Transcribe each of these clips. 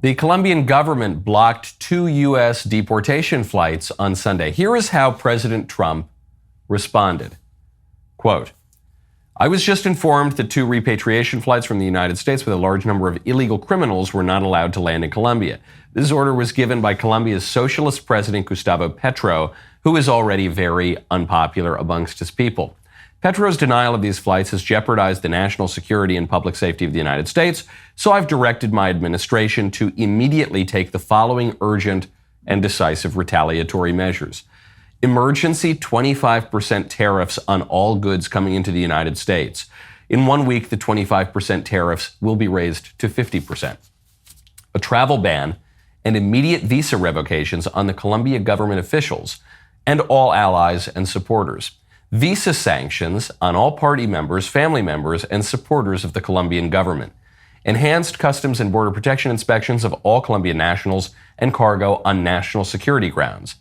The Colombian government blocked 2 U.S. deportation flights on Sunday. Here is how President Trump responded. Quote, I was just informed that 2 repatriation flights from the United States with a large number of illegal criminals were not allowed to land in Colombia. This order was given by Colombia's socialist president, Gustavo Petro, who is already very unpopular amongst his people. Petro's denial of these flights has jeopardized the national security and public safety of the United States, so I've directed my administration to immediately take the following urgent and decisive retaliatory measures. Emergency 25% tariffs on all goods coming into the United States. In 1 week, the 25% tariffs will be raised to 50%. A travel ban and immediate visa revocations on the Colombia government officials and all allies and supporters. Visa sanctions on all party members, family members, and supporters of the Colombian government. Enhanced customs and border protection inspections of all Colombian nationals and cargo on national security grounds.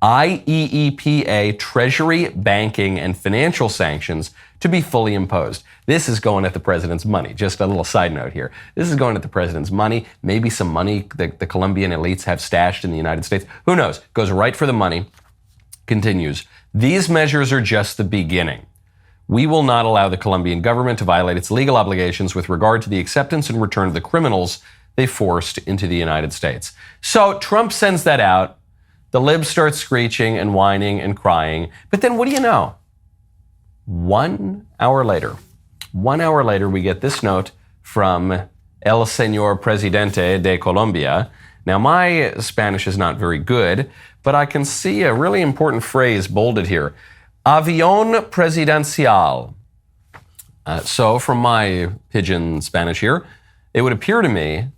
IEEPA, Treasury, banking, and financial sanctions to be fully imposed. This is going at the president's money. Just a little side note here. This is going at the president's money, maybe some money that the Colombian elites have stashed in the United States. Who knows? Goes right for the money. Continues. These measures are just the beginning. We will not allow the Colombian government to violate its legal obligations with regard to the acceptance and return of the criminals they forced into the United States. So Trump sends that out. The libs start screeching and whining and crying. But then what do you know? 1 hour later, we get this note from El Señor Presidente de Colombia. Now, my Spanish is not very good, but I can see a really important phrase bolded here. Avión presidencial. So from my pidgin Spanish here, it would appear to me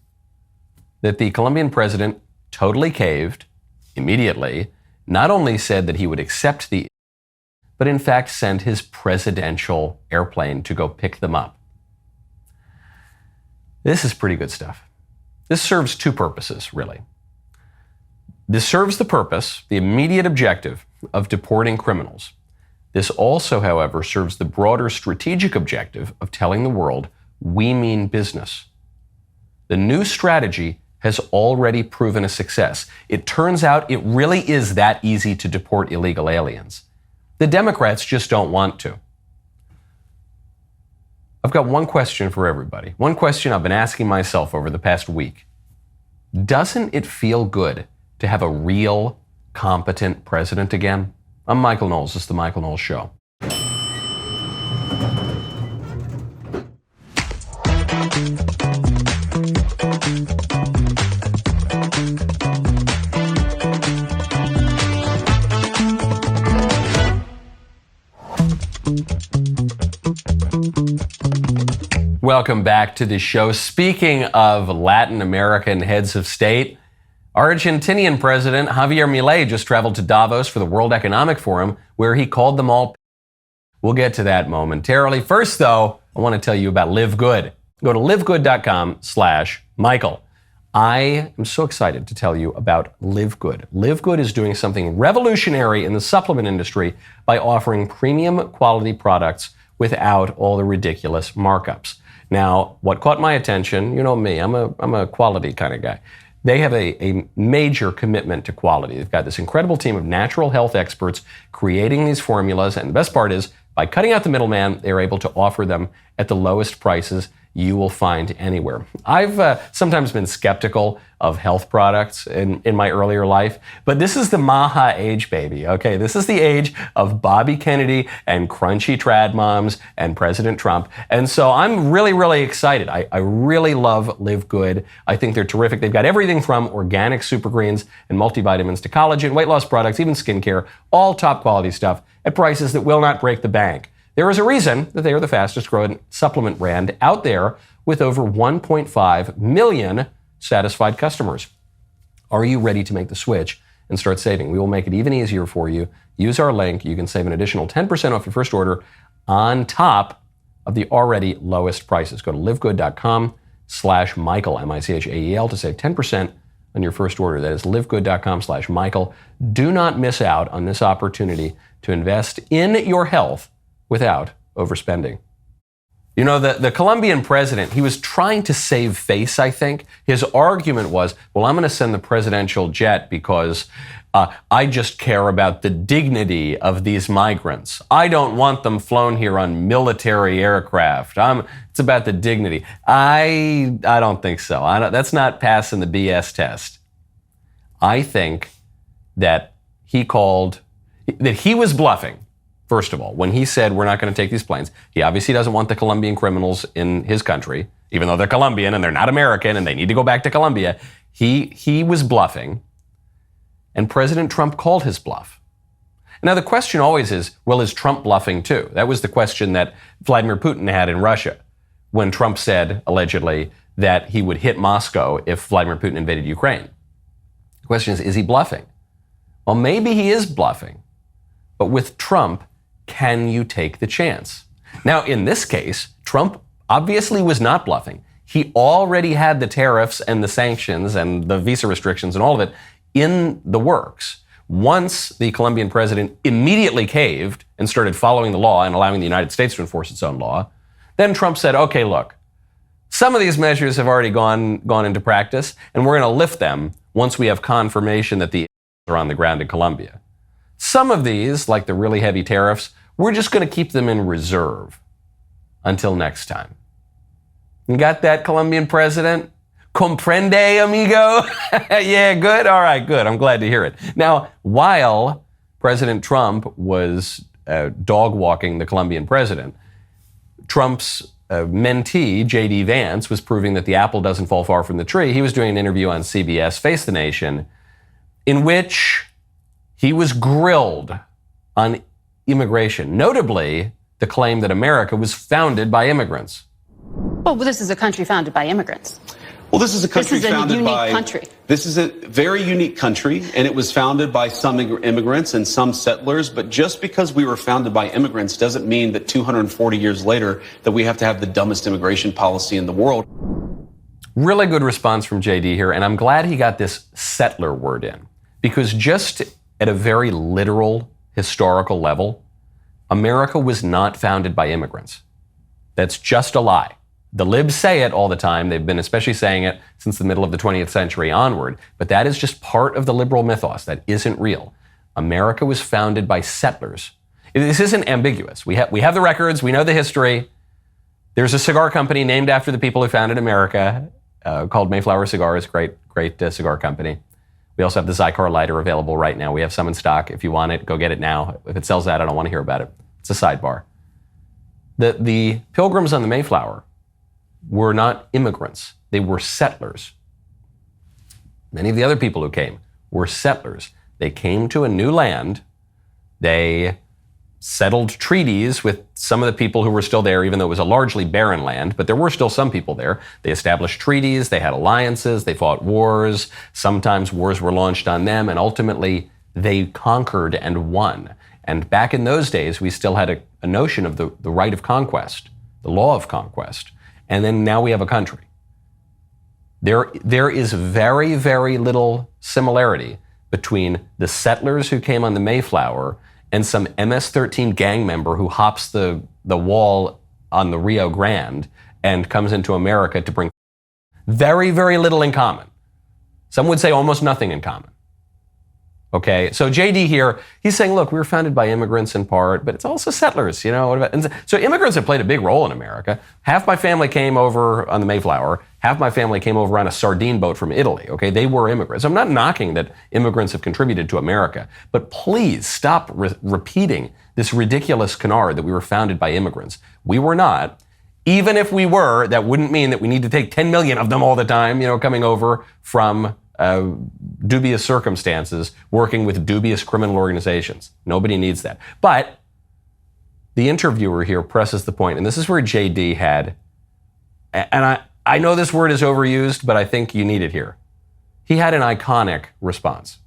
that the Colombian president totally caved immediately, not only said that he would accept the, but in fact sent his presidential airplane to go pick them up. This is pretty good stuff. This serves 2 purposes, really. This serves the purpose, the immediate objective, of deporting criminals. This also, however, serves the broader strategic objective of telling the world we mean business. The new strategy has already proven a success. It turns out it really is that easy to deport illegal aliens. The Democrats just don't want to. I've got one question for everybody. One question I've been asking myself over the past week. Doesn't it feel good to have a real, competent president again? I'm Michael Knowles. This is The Michael Knowles Show. Welcome back to the show. Speaking of Latin American heads of state, Argentinian President Javier Milei just traveled to Davos for the World Economic Forum, where he called them all. We'll get to that momentarily. First, though, I want to tell you about Live Good. Go to livegood.com/Michael. I am so excited to tell you about Live Good. Live Good is doing something revolutionary in the supplement industry by offering premium quality products without all the ridiculous markups. Now, what caught my attention, you know me, I'm a quality kind of guy. They have a major commitment to quality. They've got this incredible team of natural health experts creating these formulas, and the best part is, by cutting out the middleman, they're able to offer them at the lowest prices you will find anywhere. I've sometimes been skeptical of health products in my earlier life, but this is the Maha age, baby, okay? This is the age of Bobby Kennedy and crunchy trad moms and President Trump. And so I'm really, really excited. I really love Live Good. I think they're terrific. They've got everything from organic super greens and multivitamins to collagen, weight loss products, even skincare, all top quality stuff at prices that will not break the bank. There is a reason that they are the fastest growing supplement brand out there with over 1.5 million satisfied customers. Are you ready to make the switch and start saving? We will make it even easier for you. Use our link. You can save an additional 10% off your first order on top of the already lowest prices. Go to livegood.com/Michael, Michael, to save 10% on your first order. That is livegood.com/Michael. Do not miss out on this opportunity to invest in your health without overspending. You know, the Colombian president, he was trying to save face, I think. His argument was, well, I'm going to send the presidential jet because I just care about the dignity of these migrants. I don't want them flown here on military aircraft. It's about the dignity. I don't think so. That's not passing the BS test. I think that he was bluffing. First of all, when he said we're not going to take these planes, he obviously doesn't want the Colombian criminals in his country, even though they're Colombian and they're not American and they need to go back to Colombia. He was bluffing, and President Trump called his bluff. Now, the question always is, well, is Trump bluffing too? That was the question that Vladimir Putin had in Russia when Trump said, allegedly, that he would hit Moscow if Vladimir Putin invaded Ukraine. The question is he bluffing? Well, maybe he is bluffing, but with Trump, can you take the chance? Now, in this case, Trump obviously was not bluffing. He already had the tariffs and the sanctions and the visa restrictions and all of it in the works. Once the Colombian president immediately caved and started following the law and allowing the United States to enforce its own law, then Trump said, okay, look, some of these measures have already gone into practice, and we're going to lift them once we have confirmation that the are on the ground in Colombia. Some of these, like the really heavy tariffs, we're just going to keep them in reserve until next time. You got that, Colombian president? Comprende, amigo? Yeah, good? All right, good. I'm glad to hear it. Now, while President Trump was dog-walking the Colombian president, Trump's mentee, JD Vance, was proving that the apple doesn't fall far from the tree. He was doing an interview on CBS, Face the Nation, in which he was grilled on immigration, notably the claim that America was founded by immigrants. Well, this is a country founded by immigrants. Well, this is a country founded by... country. This is a very unique country, and it was founded by some immigrants and some settlers. But just because we were founded by immigrants doesn't mean that 240 years later that we have to have the dumbest immigration policy in the world. Really good response from JD here, and I'm glad he got this settler word in, because just at a very literal historical level, America was not founded by immigrants. That's just a lie. The libs say it all the time. They've been especially saying it since the middle of the 20th century onward. But that is just part of the liberal mythos. That isn't real. America was founded by settlers. This isn't ambiguous. We have the records. We know the history. There's a cigar company named after the people who founded America called Mayflower Cigars. Great cigar company. We also have the Zycar lighter available right now. We have some in stock. If you want it, go get it now. If it sells out, I don't want to hear about it. It's a sidebar. The Pilgrims on the Mayflower were not immigrants. They were settlers. Many of the other people who came were settlers. They came to a new land. They settled treaties with some of the people who were still there, even though it was a largely barren land, but there were still some people there. They established treaties, they had alliances, they fought wars. Sometimes wars were launched on them, and ultimately they conquered and won. And back in those days, we still had a notion of the right of conquest, the law of conquest. And then now we have a country. There is very, very little similarity between the settlers who came on the Mayflower and some MS-13 gang member who hops the wall on the Rio Grande and comes into America to bring very, very little in common. Some would say almost nothing in common. Okay, so JD here, he's saying, look, we were founded by immigrants in part, but it's also settlers, you know. And so immigrants have played a big role in America. Half my family came over on the Mayflower. Half my family came over on a sardine boat from Italy, okay? They were immigrants. I'm not knocking that immigrants have contributed to America, but please stop repeating this ridiculous canard that we were founded by immigrants. We were not. Even if we were, that wouldn't mean that we need to take 10 million of them all the time, you know, coming over from dubious circumstances, working with dubious criminal organizations. Nobody needs that. But the interviewer here presses the point, and this is where JD had, and I know this word is overused, but I think you need it here. He had an iconic response.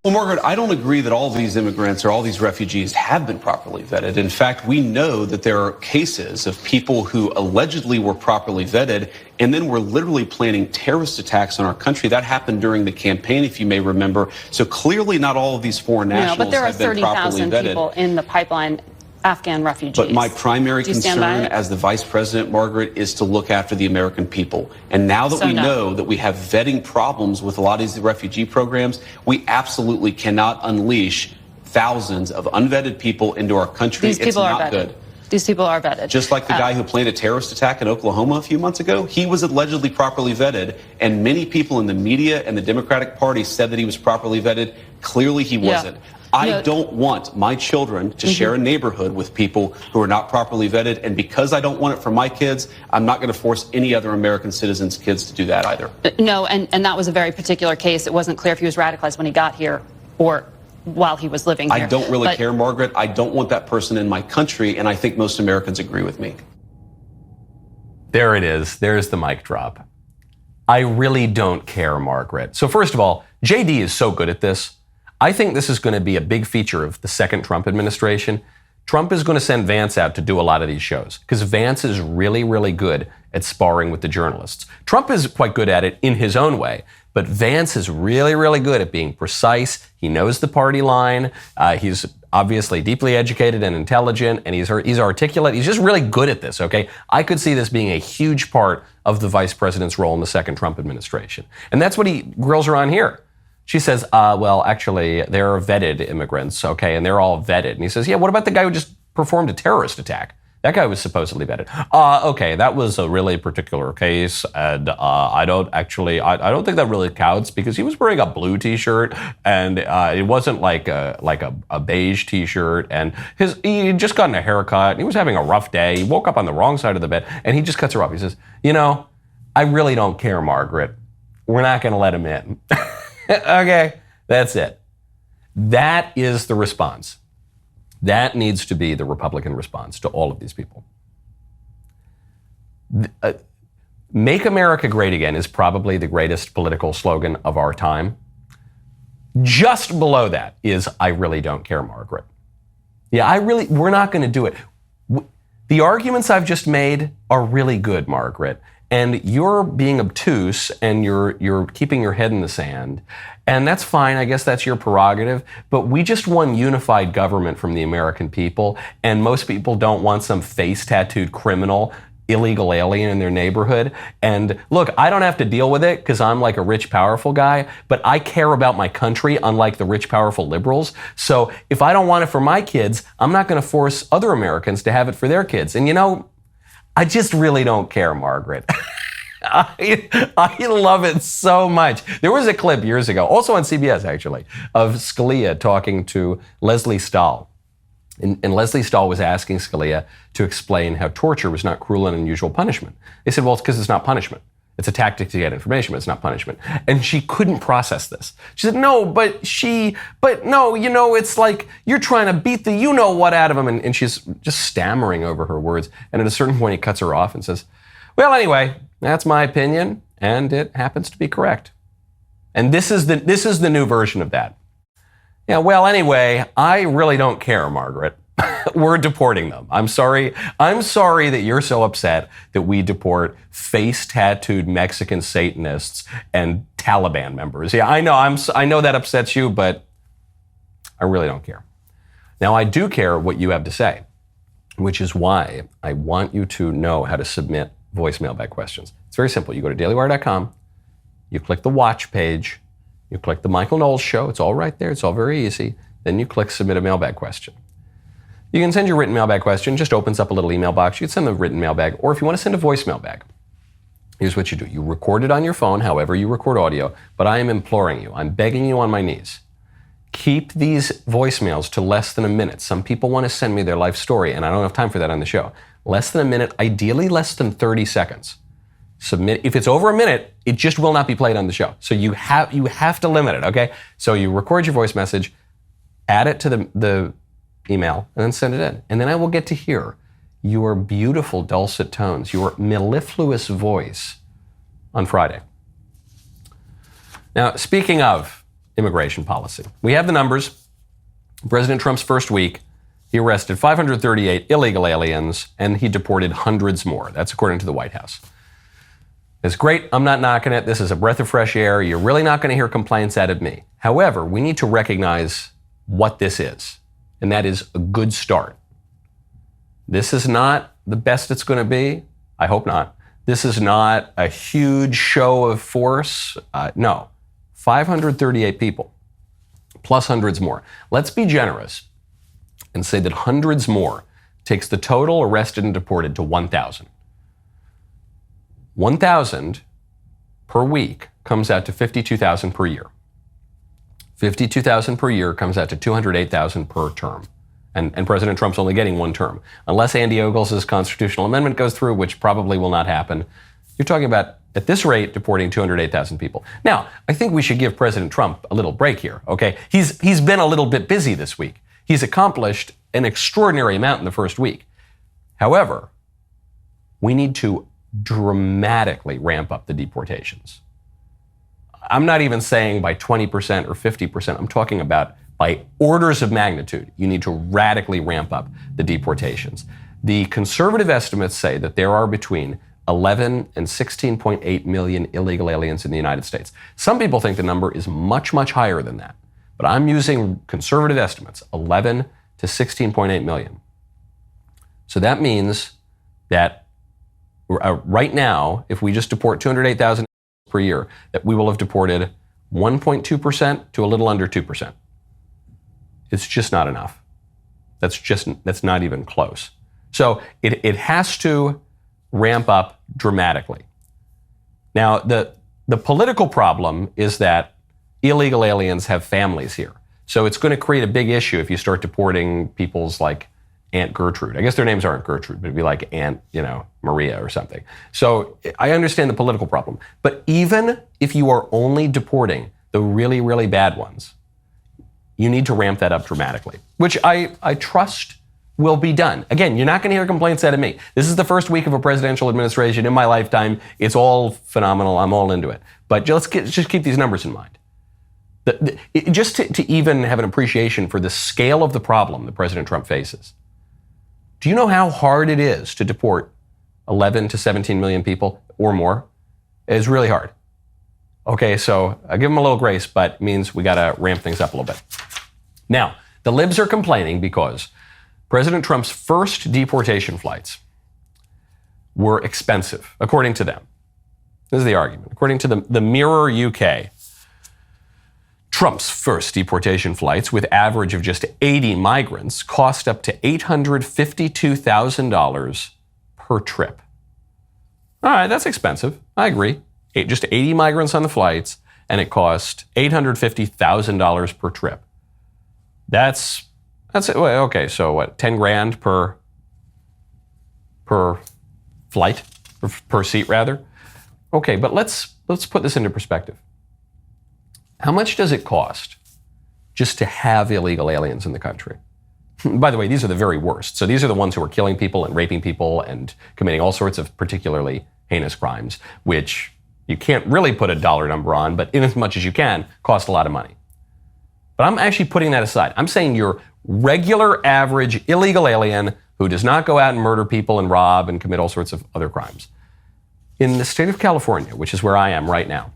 Well, Margaret, I don't agree that all of these immigrants or all these refugees have been properly vetted. In fact, we know that there are cases of people who allegedly were properly vetted and then were literally planning terrorist attacks on our country. That happened during the campaign, if you may remember. So clearly not all of these foreign nationals have been properly vetted. But there are 30,000 people in the pipeline Afghan refugees. But my primary Do you stand by concern it? as the Vice President, Margaret, is to look after the American people. And now that we know that we have vetting problems with a lot of these refugee programs, we absolutely cannot unleash thousands of unvetted people into our country. These people it's are not vetted. good. These people are vetted. Just like the guy who planned a terrorist attack in Oklahoma a few months ago, he was allegedly properly vetted, and many people in the media and the Democratic Party said that he was properly vetted. Clearly he wasn't. I don't want my children to share a neighborhood with people who are not properly vetted, and because I don't want it for my kids, I'm not going to force any other American citizens' kids to do that either. No, and that was a very particular case. It wasn't clear if he was radicalized when he got here or while he was living here. I don't really care, Margaret. I don't want that person in my country, and I think most Americans agree with me. There it is. There's the mic drop. I really don't care, Margaret. So first of all, JD is so good at this. I think this is going to be a big feature of the second Trump administration. Trump is going to send Vance out to do a lot of these shows because Vance is really, really good at sparring with the journalists. Trump is quite good at it in his own way, but Vance is really, really good at being precise. He knows the party line. He's obviously deeply educated and intelligent, and he's articulate. He's just really good at this, okay? I could see this being a huge part of the vice president's role in the second Trump administration. And that's what he grills her on here. She says, well, actually, they're vetted immigrants, okay, and they're all vetted. And he says, yeah, what about the guy who just performed a terrorist attack? That guy was supposedly vetted. Okay, that was a really particular case, and I don't think that really counts because he was wearing a blue T-shirt, and it wasn't like a beige T-shirt, and he had just gotten a haircut, and he was having a rough day. He woke up on the wrong side of the bed, and he just cuts her off. He says, you know, I really don't care, Margaret. We're not going to let him in. Okay, that's it. That is the response. That needs to be the Republican response to all of these people. Make America Great Again is probably the greatest political slogan of our time. Just below that is I really don't care, Margaret. Yeah, we're not going to do it. The arguments I've just made are really good, Margaret. And you're being obtuse and you're keeping your head in the sand. And that's fine. I guess that's your prerogative. But we just won unified government from the American people. And most people don't want some face tattooed criminal, illegal alien in their neighborhood. And look, I don't have to deal with it because I'm like a rich, powerful guy. But I care about my country, unlike the rich, powerful liberals. So if I don't want it for my kids, I'm not going to force other Americans to have it for their kids. And you know, I just really don't care, Margaret. I love it so much. There was a clip years ago, also on CBS actually, of Scalia talking to Leslie Stahl. And Leslie Stahl was asking Scalia to explain how torture was not cruel and unusual punishment. They said, well, it's because it's not punishment. It's a tactic to get information, but it's not punishment. And she couldn't process this. She said, no, you know, it's like you're trying to beat the you-know-what out of him. And she's just stammering over her words. And at a certain point, he cuts her off and says, well, anyway, that's my opinion, and it happens to be correct. And this is the new version of that. Yeah, well, anyway, I really don't care, Margaret. We're deporting them. I'm sorry that you're so upset that we deport face-tattooed Mexican Satanists and Taliban members. Yeah, I know that upsets you, but I really don't care. Now, I do care what you have to say, which is why I want you to know how to submit voice mailbag questions. It's very simple. You go to dailywire.com, you click the watch page, you click the Michael Knowles show. It's all right there. It's all very easy. Then you click submit a mailbag question. You can send your written mailbag question. Just opens up a little email box. You can send the written mailbag, or if you want to send a voice mailbag, here's what you do. You record it on your phone, however you record audio, but I am imploring you, I'm begging you on my knees. Keep these voicemails to less than a minute. Some people want to send me their life story, and I don't have time for that on the show. Less than a minute, ideally less than 30 seconds. Submit. If it's over a minute, it just will not be played on the show. So you have to limit it, okay? So you record your voice message, add it to the email, and then send it in. And then I will get to hear your beautiful dulcet tones, your mellifluous voice on Friday. Now, speaking of immigration policy, we have the numbers. President Trump's first week, he arrested 538 illegal aliens, and he deported hundreds more. That's according to the White House. It's great. I'm not knocking it. This is a breath of fresh air. You're really not going to hear complaints out of me. However, we need to recognize what this is, and that is a good start. This is not the best it's going to be. I hope not. This is not a huge show of force. No, 538 people, plus hundreds more. Let's be generous and say that hundreds more takes the total arrested and deported to 1,000. 1,000 per week comes out to 52,000 per year. 52,000 per year comes out to 208,000 per term. And President Trump's only getting one term. Unless Andy Ogles' constitutional amendment goes through, which probably will not happen, you're talking about, at this rate, deporting 208,000 people. Now, I think we should give President Trump a little break here, okay? He's been a little bit busy this week. He's accomplished an extraordinary amount in the first week. However, we need to dramatically ramp up the deportations. I'm not even saying by 20% or 50%. I'm talking about by orders of magnitude. You need to radically ramp up the deportations. The conservative estimates say that there are between 11 and 16.8 million illegal aliens in the United States. Some people think the number is much, much higher than that. But I'm using conservative estimates, 11 to 16.8 million. So that means that right now, if we just deport 208,000 per year, that we will have deported 1.2% to a little under 2%. It's just not enough. That's not even close. So it has to ramp up dramatically. Now, the political problem is that illegal aliens have families here. So it's going to create a big issue if you start deporting people's like Aunt Gertrude. I guess their names aren't Gertrude, but it'd be like Aunt, Maria or something. So I understand the political problem. But even if you are only deporting the really, really bad ones, you need to ramp that up dramatically, which I trust will be done. Again, you're not going to hear complaints out of me. This is the first week of a presidential administration in my lifetime. It's all phenomenal. I'm all into it. But just keep these numbers in mind. Just to even have an appreciation for the scale of the problem that President Trump faces. Do you know how hard it is to deport 11 to 17 million people or more? It's really hard. Okay, so I give them a little grace, but it means we got to ramp things up a little bit. Now, the libs are complaining because President Trump's first deportation flights were expensive, according to them. This is the argument. According to the Mirror UK, Trump's first deportation flights, with average of just 80 migrants, cost up to $852,000 per trip. All right, that's expensive. I agree. Just 80 migrants on the flights, and it cost $850,000 per trip. That's it. Okay, so what? 10 grand per flight, per seat rather. Okay, but let's put this into perspective. How much does it cost just to have illegal aliens in the country? By the way, these are the very worst. So these are the ones who are killing people and raping people and committing all sorts of particularly heinous crimes, which you can't really put a dollar number on, but in as much as you can, cost a lot of money. But I'm actually putting that aside. I'm saying your regular, average, illegal alien who does not go out and murder people and rob and commit all sorts of other crimes. In the state of California, which is where I am right now,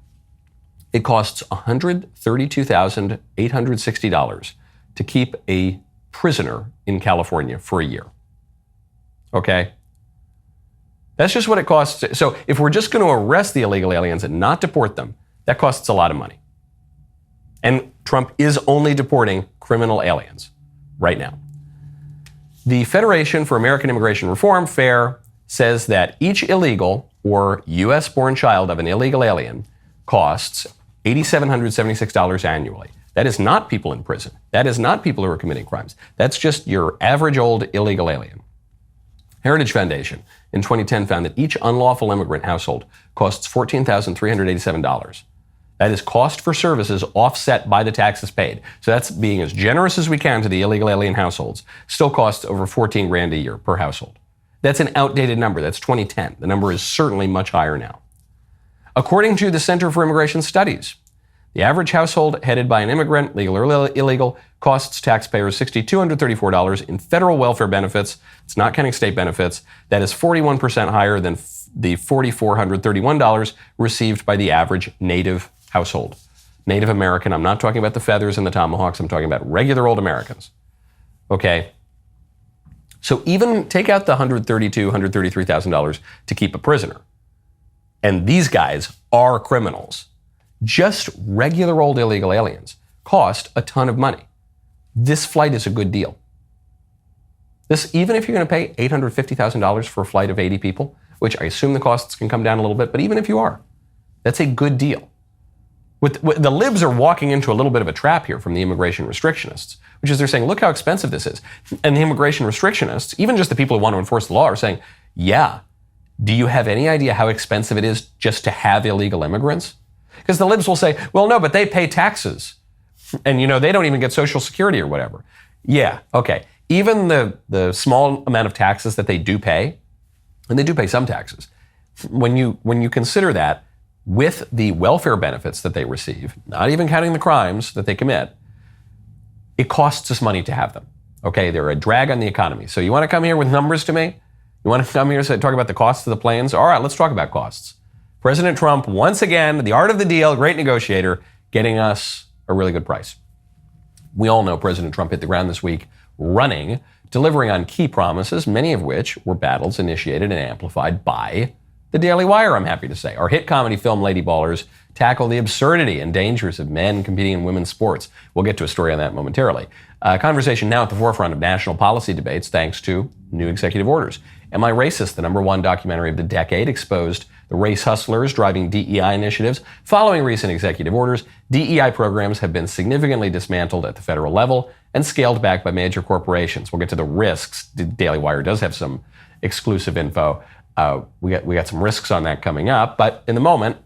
it costs $132,860 to keep a prisoner in California for a year. Okay? That's just what it costs. So if we're just going to arrest the illegal aliens and not deport them, that costs a lot of money. And Trump is only deporting criminal aliens right now. The Federation for American Immigration Reform, FAIR, says that each illegal or U.S.-born child of an illegal alien costs $8,776 annually. That is not people in prison. That is not people who are committing crimes. That's just your average old illegal alien. Heritage Foundation in 2010 found that each unlawful immigrant household costs $14,387. That is cost for services offset by the taxes paid. So that's being as generous as we can to the illegal alien households. Still costs over 14 grand a year per household. That's an outdated number. That's 2010. The number is certainly much higher now. According to the Center for Immigration Studies, the average household headed by an immigrant, legal or illegal, costs taxpayers $6,234 in federal welfare benefits. It's not counting state benefits. That is 41% higher than the $4,431 received by the average native household. Native American, I'm not talking about the feathers and the tomahawks. I'm talking about regular old Americans. Okay? So even take out the $132,000, $133,000 to keep a prisoner. And these guys are criminals. Just regular old illegal aliens cost a ton of money. This flight is a good deal. Even if you're going to pay $850,000 for a flight of 80 people, which I assume the costs can come down a little bit, but even if you are, that's a good deal. The libs are walking into a little bit of a trap here from the immigration restrictionists, which is they're saying, look how expensive this is. And the immigration restrictionists, even just the people who want to enforce the law, are saying, yeah, do you have any idea how expensive it is just to have illegal immigrants? Because the libs will say, well, no, but they pay taxes. And, they don't even get Social Security or whatever. Yeah, okay. Even the small amount of taxes that they do pay, and they do pay some taxes, when you consider that with the welfare benefits that they receive, not even counting the crimes that they commit, it costs us money to have them. Okay, they're a drag on the economy. So you want to come here with numbers to me? You want to come here and talk about the costs of the planes? All right, let's talk about costs. President Trump, once again, the art of the deal, great negotiator, getting us a really good price. We all know President Trump hit the ground this week running, delivering on key promises, many of which were battles initiated and amplified by the DailyWire, I'm happy to say. Our hit comedy film Lady Ballers tackle the absurdity and dangers of men competing in women's sports. We'll get to a story on that momentarily. Conversation now at the forefront of national policy debates thanks to new executive orders. Am I Racist, the #1 documentary of the decade, exposed the race hustlers driving DEI initiatives. Following recent executive orders, DEI programs have been significantly dismantled at the federal level and scaled back by major corporations. We'll get to the risks. Daily Wire does have some exclusive info. We got some risks on that coming up, but in the moment,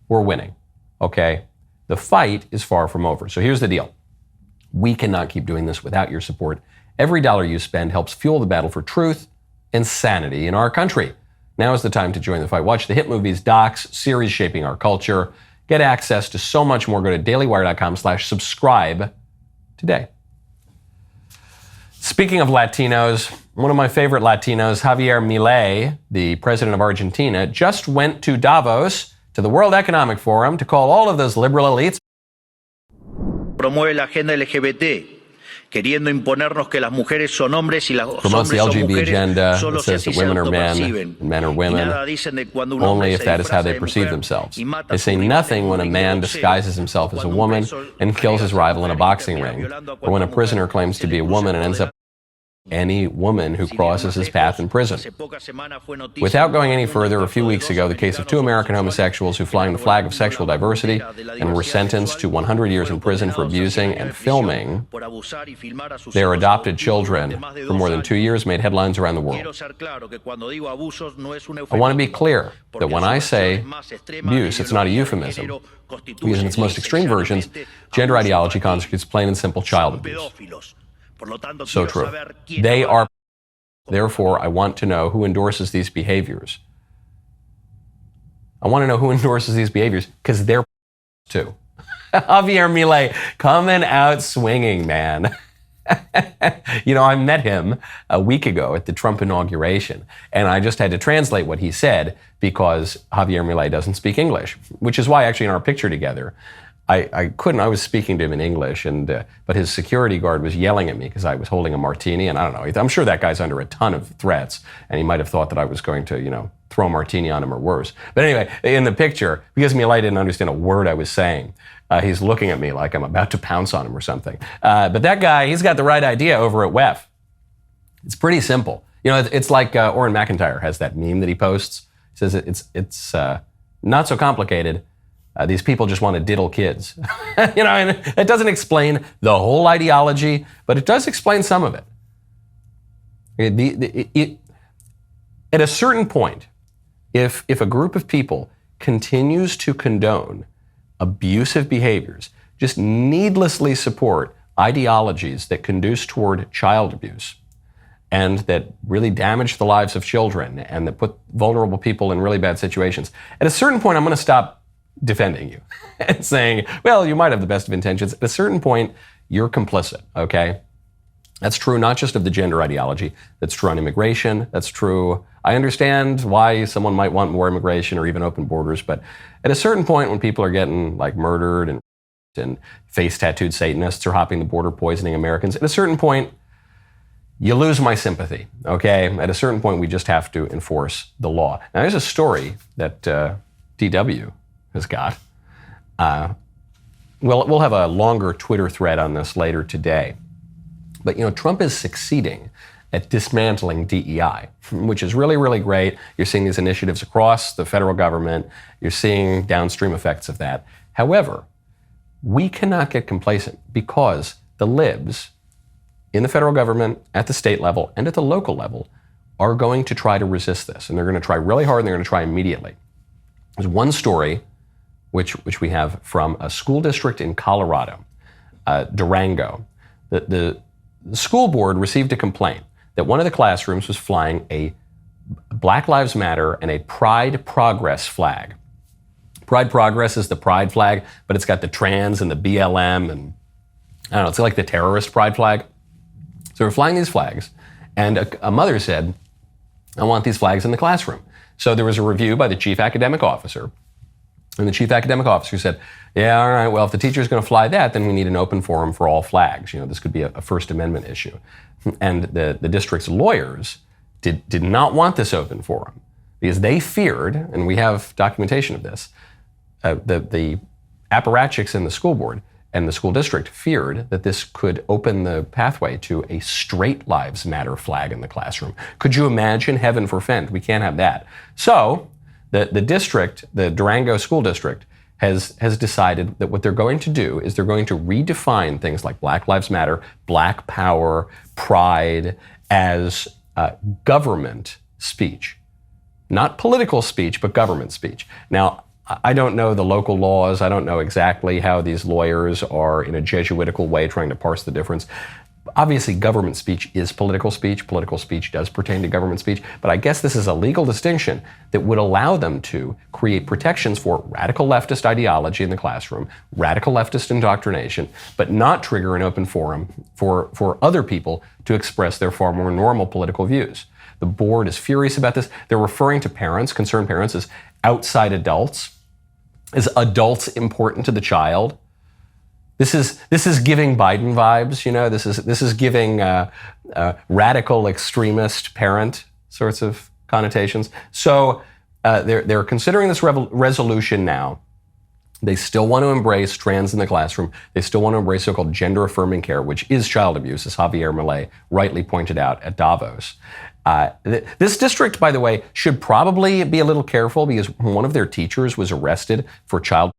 we're winning, okay? The fight is far from over. So here's the deal. We cannot keep doing this without your support. Every dollar you spend helps fuel the battle for truth and sanity in our country. Now is the time to join the fight. Watch the hit movies, docs, series shaping our culture. Get access to so much more. Go to dailywire.com/subscribe today. Speaking of Latinos, one of my favorite Latinos, Javier Milei, the president of Argentina, just went to Davos, to the World Economic Forum, to call all of those liberal elites. Promueve la agenda LGBT, queriendo imponernos que las mujeres son hombres y los Promotes the hombres son LGBT mujeres, agenda. solo It si says así that se women are men autoperciben. and men are women, Y nada dicen de cuando un hombre only if se that is how disfraza they de perceive mujer themselves. y mata They a say su nothing when a rival man en el disguises boxeo. himself as a Cuando un woman preso and kills his rega rival in a su boxing termina ring, violando a or when a cualquier prisoner mujer, claims se to le be a cruza woman el and ends poder. up any woman who crosses his path in prison. Hace pocas semanas fue noticia Without going any un further, a few caso de weeks dos ago, the case of two American homosexuals who flying the flag of sexual diversity and were sentenced to 100 years in prison for abusing and filming their adopted children for more than 2 years made headlines around the world. I want to be clear that when I say abuse, it's not a euphemism, because in its most extreme versions, gender ideology constitutes plain and simple child abuse. So true. They are. Therefore, I want to know who endorses these behaviors. I want to know who endorses these behaviors because they're too. Javier Milei coming out swinging, man. I met him a week ago at the Trump inauguration, and I just had to translate what he said because Javier Milei doesn't speak English, which is why actually in our picture together, I was speaking to him in English, but his security guard was yelling at me because I was holding a martini, and I don't know, I'm sure that guy's under a ton of threats, and he might have thought that I was going to, throw a martini on him or worse. But anyway, in the picture, because Milei didn't understand a word I was saying, he's looking at me like I'm about to pounce on him or something. But that guy, he's got the right idea over at WEF. It's pretty simple. It's like Orrin McIntyre has that meme that he posts. He says it's not so complicated. These people just want to diddle kids. And it doesn't explain the whole ideology, but it does explain some of it. At a certain point, if a group of people continues to condone abusive behaviors, just needlessly support ideologies that conduce toward child abuse and that really damage the lives of children and that put vulnerable people in really bad situations, at a certain point, I'm going to stop defending you and saying, well, you might have the best of intentions. At a certain point, you're complicit, okay? That's true not just of the gender ideology. That's true on immigration. That's true. I understand why someone might want more immigration or even open borders, but at a certain point when people are getting like murdered and face tattooed Satanists are hopping the border poisoning Americans, at a certain point, you lose my sympathy, okay? At a certain point, we just have to enforce the law. Now, there's a story that DW has got. We'll have a longer Twitter thread on this later today. But, Trump is succeeding at dismantling DEI, which is really, really great. You're seeing these initiatives across the federal government. You're seeing downstream effects of that. However, we cannot get complacent because the libs in the federal government, at the state level, and at the local level are going to try to resist this. And they're going to try really hard, and they're going to try immediately. There's one story which we have from a school district in Colorado, Durango. The school board received a complaint that one of the classrooms was flying a Black Lives Matter and a Pride Progress flag. Pride Progress is the pride flag, but it's got the trans and the BLM and, I don't know, it's like the terrorist pride flag. So we're flying these flags, and a mother said, I want these flags in the classroom. So there was a review by the chief academic officer, and the chief academic officer said, yeah, all right, well, if the teacher's going to fly that, then we need an open forum for all flags. This could be a First Amendment issue. And the district's lawyers did not want this open forum because they feared, and we have documentation of this, the apparatchiks in the school board and the school district feared that this could open the pathway to a straight Lives Matter flag in the classroom. Could you imagine? Heaven forfend. We can't have that. So the district, the Durango School District, has decided that what they're going to do is they're going to redefine things like Black Lives Matter, Black Power, Pride as government speech. Not political speech, but government speech. Now, I don't know the local laws. I don't know exactly how these lawyers are in a Jesuitical way trying to parse the difference. Obviously, government speech is political speech. Political speech does pertain to government speech. But I guess this is a legal distinction that would allow them to create protections for radical leftist ideology in the classroom, radical leftist indoctrination, but not trigger an open forum for other people to express their far more normal political views. The board is furious about this. They're referring to parents, concerned parents, as outside adults. Is adults important to the child? This is giving Biden vibes, This is giving radical extremist parent sorts of connotations. So they're considering this resolution now. They still want to embrace trans in the classroom. They still want to embrace so-called gender-affirming care, which is child abuse, as Javier Milei rightly pointed out at Davos. This district, by the way, should probably be a little careful because one of their teachers was arrested for child.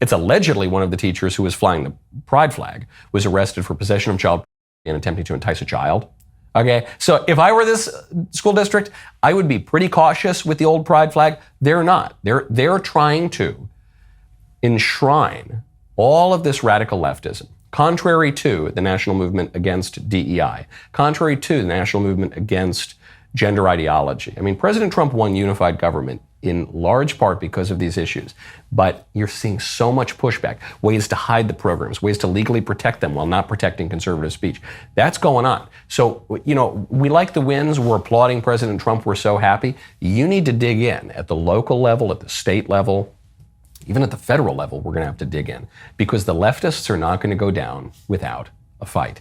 It's allegedly one of the teachers who was flying the pride flag was arrested for possession of child and attempting to entice a child. Okay, so if I were this school district, I would be pretty cautious with the old pride flag. They're not. They're trying to enshrine all of this radical leftism. Contrary to the national movement against DEI, contrary to the national movement against gender ideology. I mean, President Trump won unified government in large part because of these issues. But you're seeing so much pushback, ways to hide the programs, ways to legally protect them while not protecting conservative speech. That's going on. So, we like the wins. We're applauding President Trump. We're so happy. You need to dig in at the local level, at the state level. Even at the federal level, we're going to have to dig in because the leftists are not going to go down without a fight.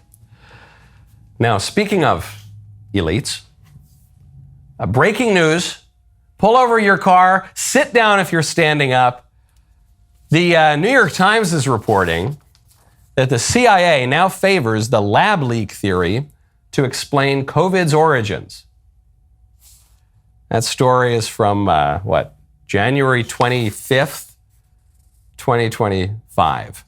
Now, speaking of elites, breaking news, pull over your car, sit down if you're standing up. The New York Times is reporting that the CIA now favors the lab leak theory to explain COVID's origins. That story is from, January 25th, 2025.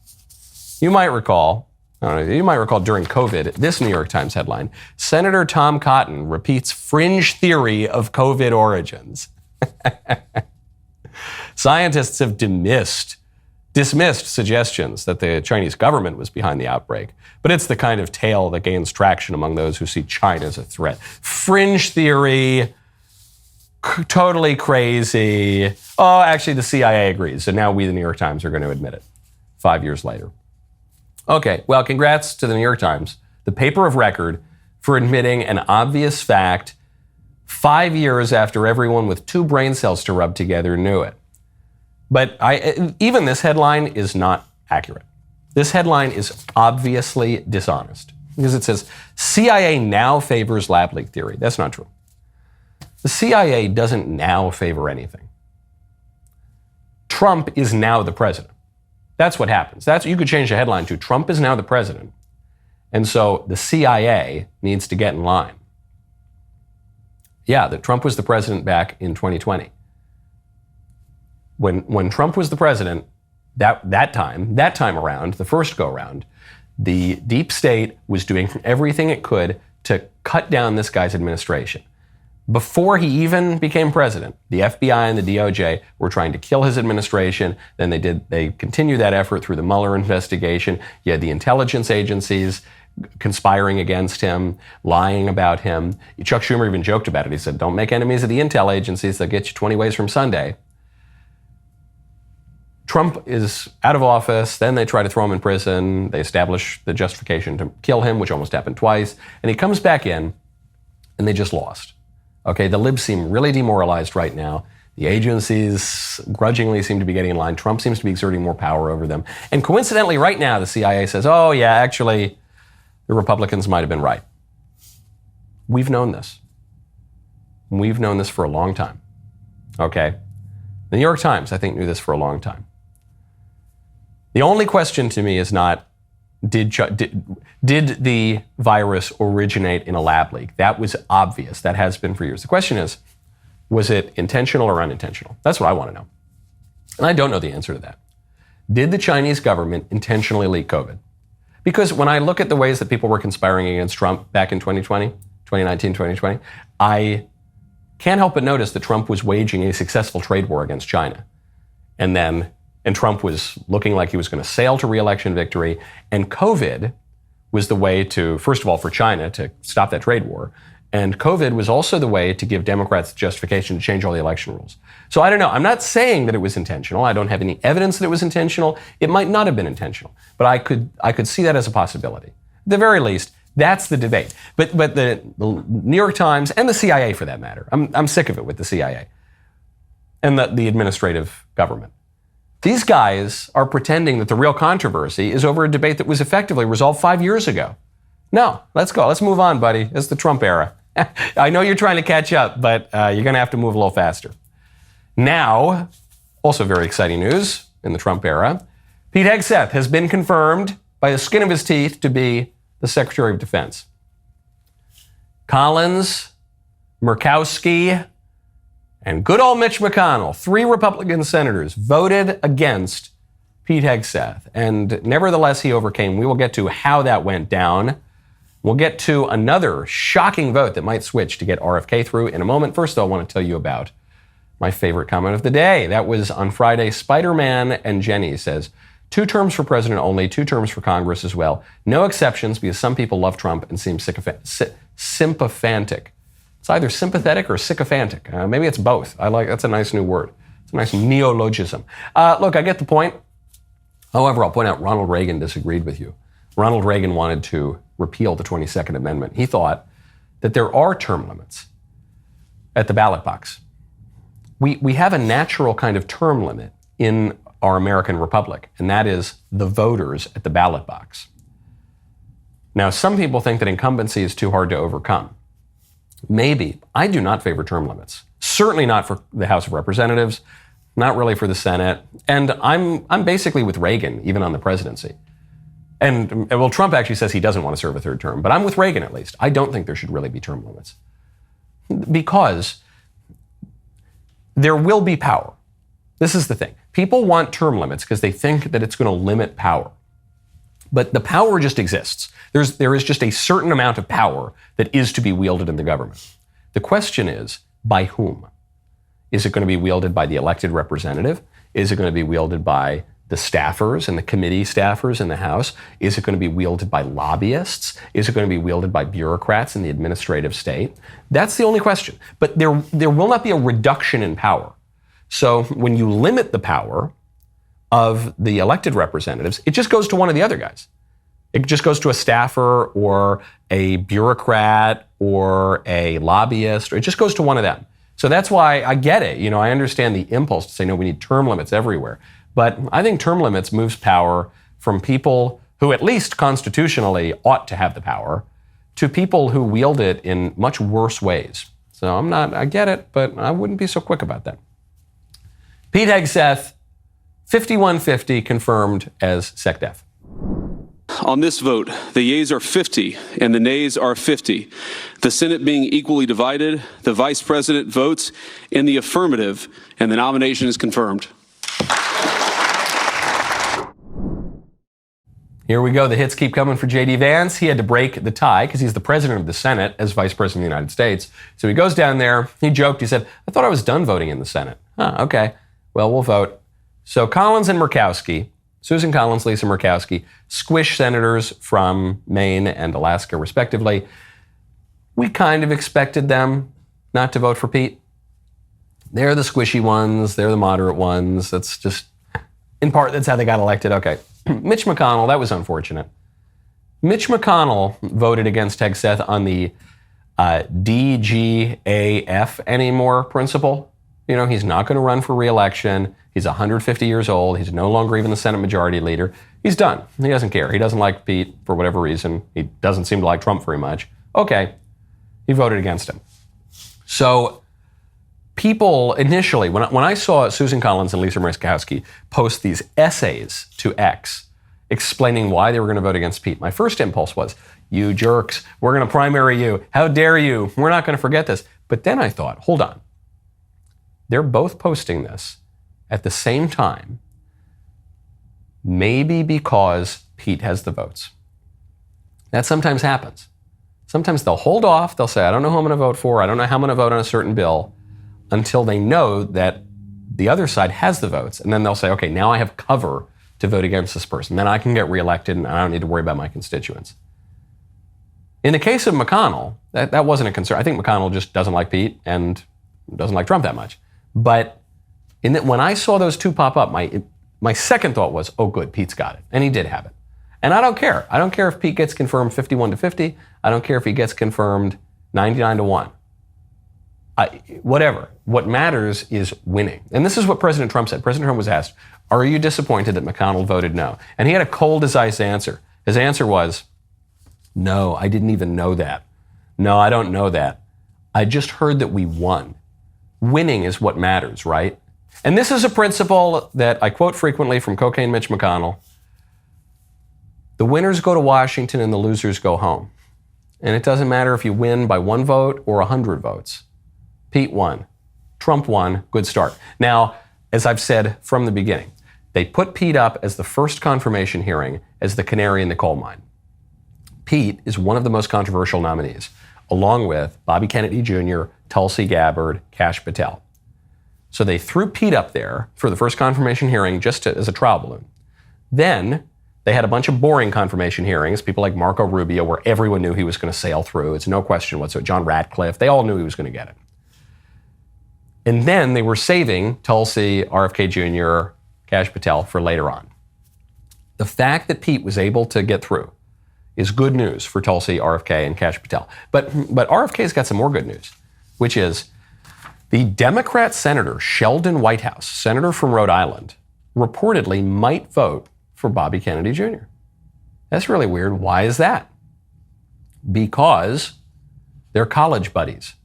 You might recall during COVID, this New York Times headline, Senator Tom Cotton repeats fringe theory of COVID origins. Scientists have dismissed suggestions that the Chinese government was behind the outbreak, but it's the kind of tale that gains traction among those who see China as a threat. Fringe theory, totally crazy. Oh, actually, the CIA agrees. So now we, the New York Times, are going to admit it 5 years later. Okay, well, congrats to the New York Times, the paper of record, for admitting an obvious fact 5 years after everyone with two brain cells to rub together knew it. But even this headline is not accurate. This headline is obviously dishonest. because it says CIA now favors lab leak theory. That's not true. The CIA doesn't now favor anything. Trump is now the president. That's what happens. You could change the headline to Trump is now the president. And so the CIA needs to get in line. Yeah, that Trump was the president back in 2020. When Trump was the president, that time around, the first go around, the deep state was doing everything it could to cut down this guy's administration. Before he even became president, the FBI and the DOJ were trying to kill his administration. Then they continued that effort through the Mueller investigation. You had the intelligence agencies conspiring against him, lying about him. Chuck Schumer even joked about it. He said, don't make enemies of the intel agencies. They'll get you 20 ways from Sunday. Trump is out of office. Then they try to throw him in prison. They establish the justification to kill him, which almost happened twice. And he comes back in, and they just lost. Okay, the libs seem really demoralized right now. The agencies grudgingly seem to be getting in line. Trump seems to be exerting more power over them. And coincidentally, right now, the CIA says, oh, yeah, actually, the Republicans might have been right. We've known this. We've known this for a long time. Okay? The New York Times, I think, knew this for a long time. The only question to me is not, did the virus originate in a lab leak? That was obvious. That has been for years. The question is, was it intentional or unintentional? That's what I want to know. And I don't know the answer to that. Did the Chinese government intentionally leak COVID? Because when I look at the ways that people were conspiring against Trump back in 2020, I can't help but notice that Trump was waging a successful trade war against China. And Trump was looking like he was going to sail to re-election victory. And COVID was the way to, first of all, for China to stop that trade war. And COVID was also the way to give Democrats justification to change all the election rules. So I don't know. I'm not saying that it was intentional. I don't have any evidence that it was intentional. It might not have been intentional. But I could see that as a possibility. At the very least, that's the debate. But the New York Times and the CIA, for that matter, I'm sick of it with the CIA and the administrative government. These guys are pretending that the real controversy is over a debate that was effectively resolved 5 years ago. No, let's go. Let's move on, buddy. It's the Trump era. I know you're trying to catch up, but you're going to have to move a little faster. Now, also very exciting news in the Trump era, Pete Hegseth has been confirmed by the skin of his teeth to be the Secretary of Defense. Collins, Murkowski, and good old Mitch McConnell, 3 Republican senators, voted against Pete Hegseth. And nevertheless, he overcame. We will get to how that went down. We'll get to another shocking vote that might switch to get RFK through in a moment. First, though, I want to tell you about my favorite comment of the day. That was on Friday. Spider-Man and Jenny says, 2 terms for president only, 2 terms for Congress as well. No exceptions because some people love Trump and seem sympathantic. It's either sympathetic or sycophantic. Maybe it's both. That's a nice new word. It's a nice neologism. Look, I get the point. However, I'll point out Ronald Reagan disagreed with you. Ronald Reagan wanted to repeal the 22nd Amendment. He thought that there are term limits at the ballot box. We have a natural kind of term limit in our American Republic, and that is the voters at the ballot box. Now, some people think that incumbency is too hard to overcome. Maybe. I do not favor term limits. Certainly not for the House of Representatives, not really for the Senate. And I'm basically with Reagan, even on the presidency. And well, Trump actually says he doesn't want to serve a 3rd term, but I'm with Reagan at least. I don't think there should really be term limits. Because there will be power. This is the thing. People want term limits because they think that it's going to limit power. But the power just exists. There is just a certain amount of power that is to be wielded in the government. The question is, by whom? Is it going to be wielded by the elected representative? Is it going to be wielded by the staffers and the committee staffers in the House? Is it going to be wielded by lobbyists? Is it going to be wielded by bureaucrats in the administrative state? That's the only question. But there will not be a reduction in power. So when you limit the power of the elected representatives, it just goes to one of the other guys. It just goes to a staffer or a bureaucrat or a lobbyist, or it just goes to one of them. So that's why I get it. I understand the impulse to say, no, we need term limits everywhere. But I think term limits moves power from people who at least constitutionally ought to have the power, to people who wield it in much worse ways. So I get it, but I wouldn't be so quick about that. Pete Hegseth, 5150, confirmed as SecDef. On this vote, the yeas are 50 and the nays are 50. The Senate being equally divided, the Vice President votes in the affirmative, and the nomination is confirmed. Here we go. The hits keep coming for JD Vance. He had to break the tie because he's the president of the Senate as Vice President of the United States. So he goes down there. He joked. He said, I thought I was done voting in the Senate. Okay. Well, we'll vote. So Collins and Murkowski, Susan Collins, Lisa Murkowski, squish senators from Maine and Alaska, respectively. We kind of expected them not to vote for Pete. They're the squishy ones. They're the moderate ones. That's just, in part, that's how they got elected. Okay. Mitch McConnell, that was unfortunate. Mitch McConnell voted against Hegseth on the DGAF anymore principle. You know, he's not going to run for re-election. He's 150 years old. He's no longer even the Senate Majority Leader. He's done. He doesn't care. He doesn't like Pete for whatever reason. He doesn't seem to like Trump very much. Okay, he voted against him. So people initially, when I saw Susan Collins and Lisa Murkowski post these essays to X explaining why they were going to vote against Pete, my first impulse was, you jerks, we're going to primary you. How dare you? We're not going to forget this. But then I thought, hold on. They're both posting this at the same time, maybe because Pete has the votes. That sometimes happens. Sometimes they'll hold off. They'll say, I don't know who I'm going to vote for. I don't know how I'm going to vote on a certain bill, until they know that the other side has the votes. And then they'll say, okay, now I have cover to vote against this person. Then I can get reelected and I don't need to worry about my constituents. In the case of McConnell, that wasn't a concern. I think McConnell just doesn't like Pete and doesn't like Trump that much. But when I saw those two pop up, my second thought was, oh good, Pete's got it. And he did have it. And I don't care. I don't care if Pete gets confirmed 51-50. I don't care if he gets confirmed 99-1. Whatever. What matters is winning. And this is what President Trump said. President Trump was asked, are you disappointed that McConnell voted no? And he had a cold as ice answer. His answer was, no, I didn't even know that. No, I don't know that. I just heard that we won. Winning is what matters, right? And this is a principle that I quote frequently from Cocaine Mitch McConnell. The winners go to Washington and the losers go home. And it doesn't matter if you win by 1 vote or 100 votes. Pete won. Trump won. Good start. Now, as I've said from the beginning, they put Pete up as the first confirmation hearing as the canary in the coal mine. Pete is one of the most controversial nominees, along with Bobby Kennedy Jr., Tulsi Gabbard, Kash Patel. So they threw Pete up there for the first confirmation hearing just as a trial balloon. Then they had a bunch of boring confirmation hearings, people like Marco Rubio, where everyone knew he was going to sail through. It's no question whatsoever. John Ratcliffe, they all knew he was going to get it. And then they were saving Tulsi, RFK Jr., Kash Patel for later on. The fact that Pete was able to get through is good news for Tulsi, RFK, and Kash Patel. But RFK's got some more good news, which is the Democrat Senator Sheldon Whitehouse, senator from Rhode Island, reportedly might vote for Bobby Kennedy Jr. That's really weird. Why is that? Because they're college buddies.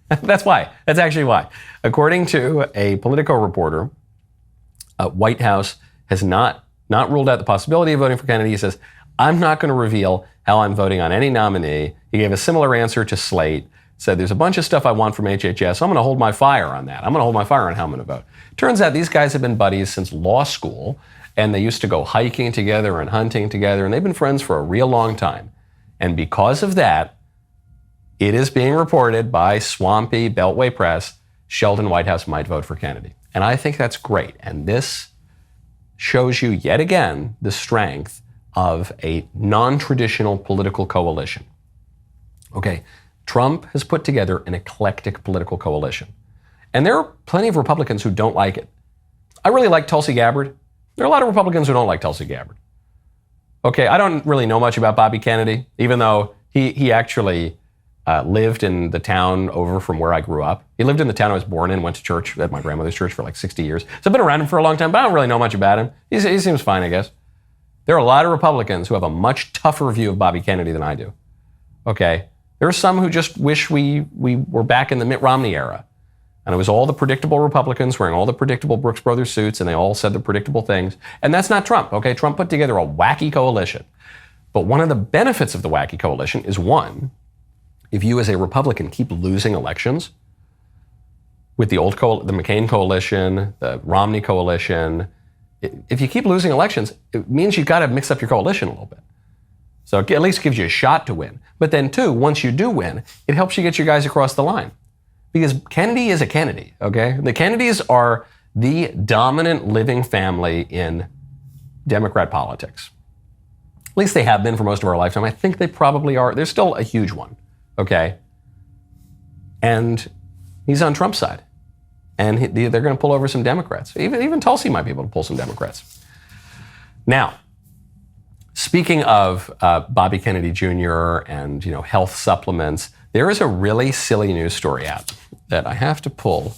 That's why. That's actually why. According to a Politico reporter, Whitehouse has not ruled out the possibility of voting for Kennedy. He says, I'm not going to reveal how I'm voting on any nominee. He gave a similar answer to Slate, said there's a bunch of stuff I want from HHS. So I'm going to hold my fire on that. I'm going to hold my fire on how I'm going to vote. Turns out these guys have been buddies since law school, and they used to go hiking together and hunting together, and they've been friends for a real long time. And because of that, it is being reported by swampy Beltway press, Sheldon Whitehouse might vote for Kennedy. And I think that's great. And this shows you yet again the strength of a non-traditional political coalition. Okay, Trump has put together an eclectic political coalition. And there are plenty of Republicans who don't like it. I really like Tulsi Gabbard. There are a lot of Republicans who don't like Tulsi Gabbard. Okay, I don't really know much about Bobby Kennedy, even though he actually lived in the town over from where I grew up. He lived in the town I was born in, went to church at my grandmother's church for like 60 years. So I've been around him for a long time, but I don't really know much about him. He seems fine, I guess. There are a lot of Republicans who have a much tougher view of Bobby Kennedy than I do. Okay? There are some who just wish we were back in the Mitt Romney era. And it was all the predictable Republicans wearing all the predictable Brooks Brothers suits, and they all said the predictable things. And that's not Trump, okay? Trump put together a wacky coalition. But one of the benefits of the wacky coalition is, one, if you as a Republican keep losing elections with the McCain coalition, the Romney coalition, if you keep losing elections, it means you've got to mix up your coalition a little bit. So it at least gives you a shot to win. But then, two, once you do win, it helps you get your guys across the line. Because Kennedy is a Kennedy, okay? The Kennedys are the dominant living family in Democrat politics. At least they have been for most of our lifetime. I think they probably are. They're still a huge one, okay? And he's on Trump's side. And they're going to pull over some Democrats. Even Tulsi might be able to pull some Democrats. Now, speaking of Bobby Kennedy Jr. and health supplements, there is a really silly news story out that I have to pull.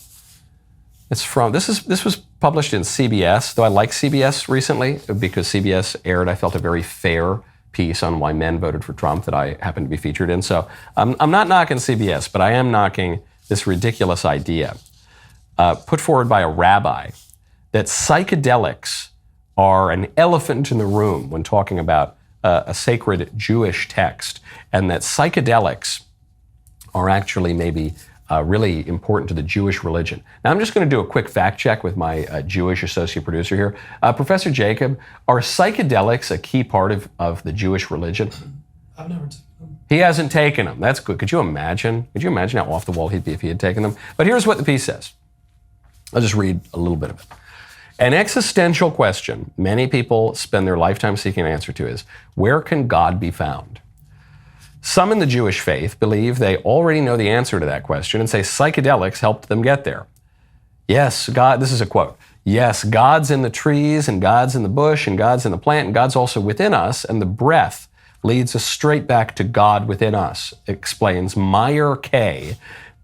It's from this was published in CBS, though I like CBS recently because CBS aired, I felt, a very fair piece on why men voted for Trump that I happened to be featured in. So I'm not knocking CBS, but I am knocking this ridiculous idea put forward by a rabbi that psychedelics are an elephant in the room when talking about a sacred Jewish text, and that psychedelics are actually maybe really important to the Jewish religion. Now, I'm just going to do a quick fact check with my Jewish associate producer here. Professor Jacob, are psychedelics a key part of the Jewish religion? I've never taken them. He hasn't taken them. That's good. Could you imagine? Could you imagine how off the wall he'd be if he had taken them? But here's what the piece says. I'll just read a little bit of it. An existential question many people spend their lifetime seeking an answer to is, where can God be found? Some in the Jewish faith believe they already know the answer to that question and say psychedelics helped them get there. Yes, God, this is a quote. Yes, God's in the trees and God's in the bush and God's in the plant and God's also within us, and the breath leads us straight back to God within us, explains Meyer Kay,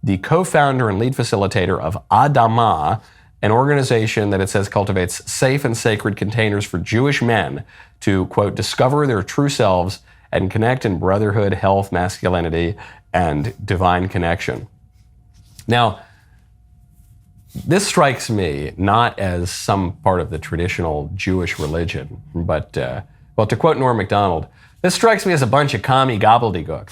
the co-founder and lead facilitator of Adama, an organization that it says cultivates safe and sacred containers for Jewish men to, quote, discover their true selves and connect in brotherhood, health, masculinity, and divine connection. Now, this strikes me not as some part of the traditional Jewish religion, but, well, to quote Norm Macdonald, this strikes me as a bunch of commie gobbledygook.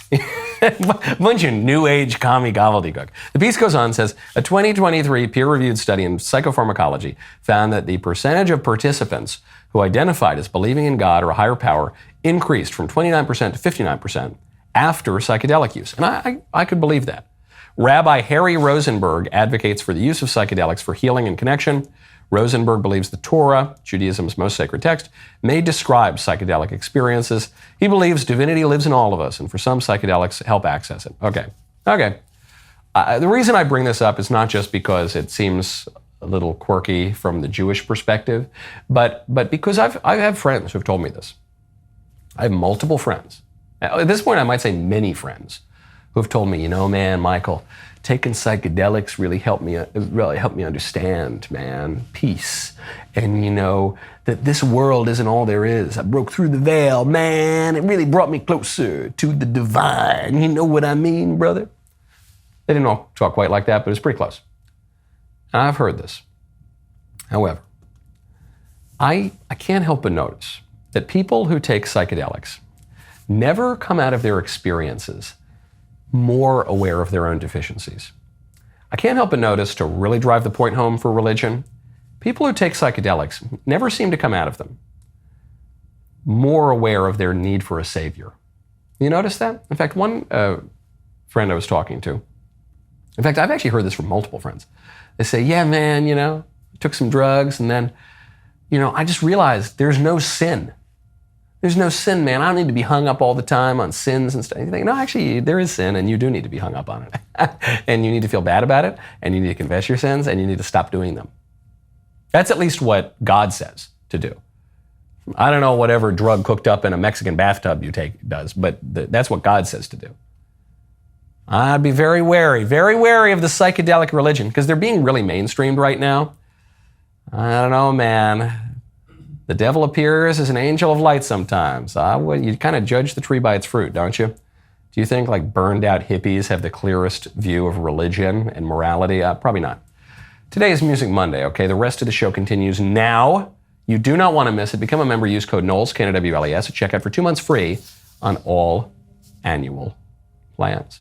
A bunch of new age commie gobbledygook. The piece goes on and says, a 2023 peer-reviewed study in psychopharmacology found that the percentage of participants who identified as believing in God or a higher power increased from 29% to 59% after psychedelic use. And I could believe that. Rabbi Harry Rosenberg advocates for the use of psychedelics for healing and connection. Rosenberg believes the Torah, Judaism's most sacred text, may describe psychedelic experiences. He believes divinity lives in all of us, and for some, psychedelics help access it. Okay. The reason I bring this up is not just because it seems a little quirky from the Jewish perspective, but because I have friends who've told me this. I have multiple friends. At this point, I might say many friends who've told me, man, Michael, taking psychedelics really helped me understand, man, peace. And that this world isn't all there is. I broke through the veil, man. It really brought me closer to the divine. You know what I mean, brother? They didn't all talk quite like that, but it's pretty close. And I've heard this. However, I can't help but notice that people who take psychedelics never come out of their experiences more aware of their own deficiencies. I can't help but notice, to really drive the point home for religion, people who take psychedelics never seem to come out of them more aware of their need for a savior. You notice that? In fact, one friend I was talking to, in fact, I've actually heard this from multiple friends. They say, yeah, man, I took some drugs and then, I just realized there's no sin. There's no sin, man. I don't need to be hung up all the time on sins and stuff. You think, no, actually, there is sin, and you do need to be hung up on it. And you need to feel bad about it, and you need to confess your sins, and you need to stop doing them. That's at least what God says to do. I don't know whatever drug cooked up in a Mexican bathtub you take does, but that's what God says to do. I'd be very wary of the psychedelic religion, because they're being really mainstreamed right now. I don't know, man. The devil appears as an angel of light sometimes. You kind of judge the tree by its fruit, don't you? Do you think like burned out hippies have the clearest view of religion and morality? Probably not. Today is Music Monday, okay? The rest of the show continues now. You do not want to miss it. Become a member. Use code Knowles, K-N-O-W-L-E-S, at checkout for 2 months free on all annual plans.